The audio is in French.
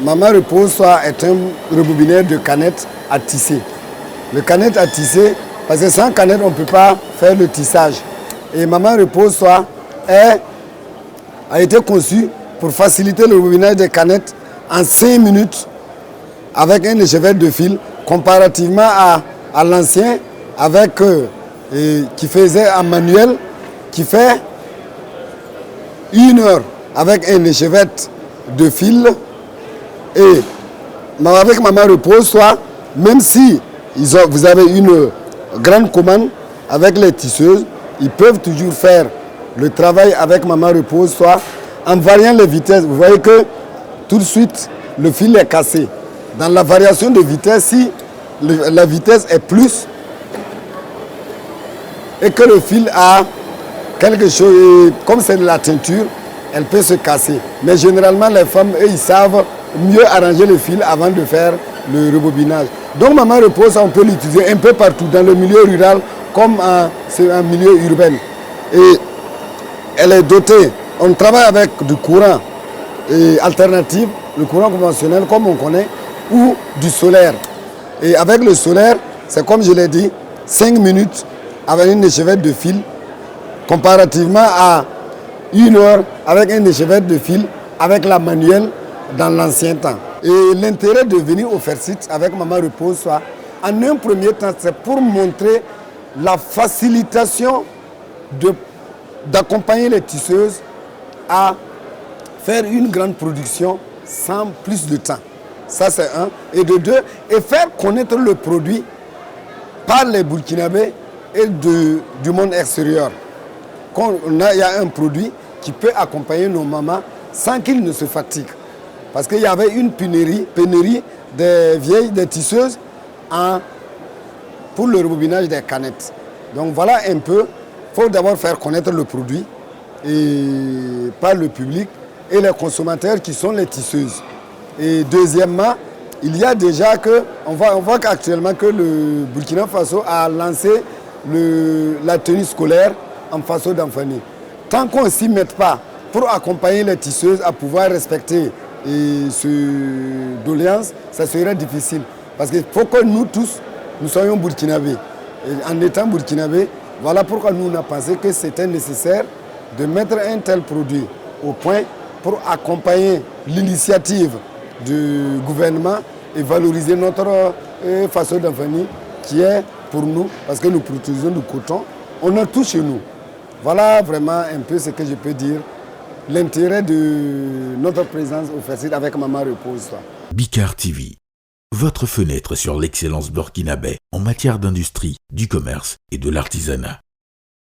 Maman Repose-Soi est un rebobinaire de canettes à tisser. Le canette à tisser, parce que sans canette, on ne peut pas faire le tissage. Et Maman Repose-Soi a été conçu pour faciliter le rebobinage des canettes en 5 minutes avec un échevette de fil, comparativement à l'ancien qui faisait en manuel, qui fait 1 heure avec un échevette de fil. Et avec Maman Repose-Soi, même si vous avez une grande commande avec les tisseuses, ils peuvent toujours faire le travail avec Maman Repose-Soi en variant les vitesses. Vous voyez que tout de suite, le fil est cassé. Dans la variation de vitesse, si la vitesse est plus et que le fil a quelque chose, comme c'est de la teinture, elle peut se casser. Mais généralement, les femmes, eux, ils savent mieux arranger le fil avant de faire le rebobinage. Donc Maman Repose, on peut l'utiliser un peu partout, dans le milieu rural comme c'est un milieu urbain. Et elle est dotée, on travaille avec du courant alternatif, le courant conventionnel comme on connaît, ou du solaire. Et avec le solaire, c'est comme je l'ai dit, 5 minutes avec une échevette de fil, comparativement à 1 heure avec un échevette de fil, avec la manuelle dans l'ancien temps. Et l'intérêt de venir au Fairsit avec Maman Repose-Soi, en un premier temps, c'est pour montrer la facilitation d'accompagner les tisseuses à faire une grande production sans plus de temps. Ça, c'est un. Et de deux, et faire connaître le produit par les Burkinabés et du monde extérieur. Il y a un produit qui peut accompagner nos mamans sans qu'ils ne se fatiguent. Parce qu'il y avait une pénurie des tisseuses pour le rebobinage des canettes. Donc voilà un peu, il faut d'abord faire connaître le produit par le public et les consommateurs qui sont les tisseuses. Et deuxièmement, il y a déjà on voit qu'actuellement que le Burkina Faso a lancé la tenue scolaire en façon d'enfanée. Tant qu'on ne s'y mette pas pour accompagner les tisseuses à pouvoir respecter ce doléance, ça serait difficile. Parce qu'il faut que nous tous, nous soyons burkinabés. Et en étant burkinabés, voilà pourquoi nous on a pensé que c'était nécessaire de mettre un tel produit au point pour accompagner l'initiative du gouvernement et valoriser notre façon d'enfanée qui est pour nous, parce que nous produisons du coton, on a tout chez nous. Voilà vraiment un peu ce que je peux dire. L'intérêt de notre présence au Fairsit avec Maman Repose-Soi. Bikar TV, votre fenêtre sur l'excellence burkinabé en matière d'industrie, du commerce et de l'artisanat.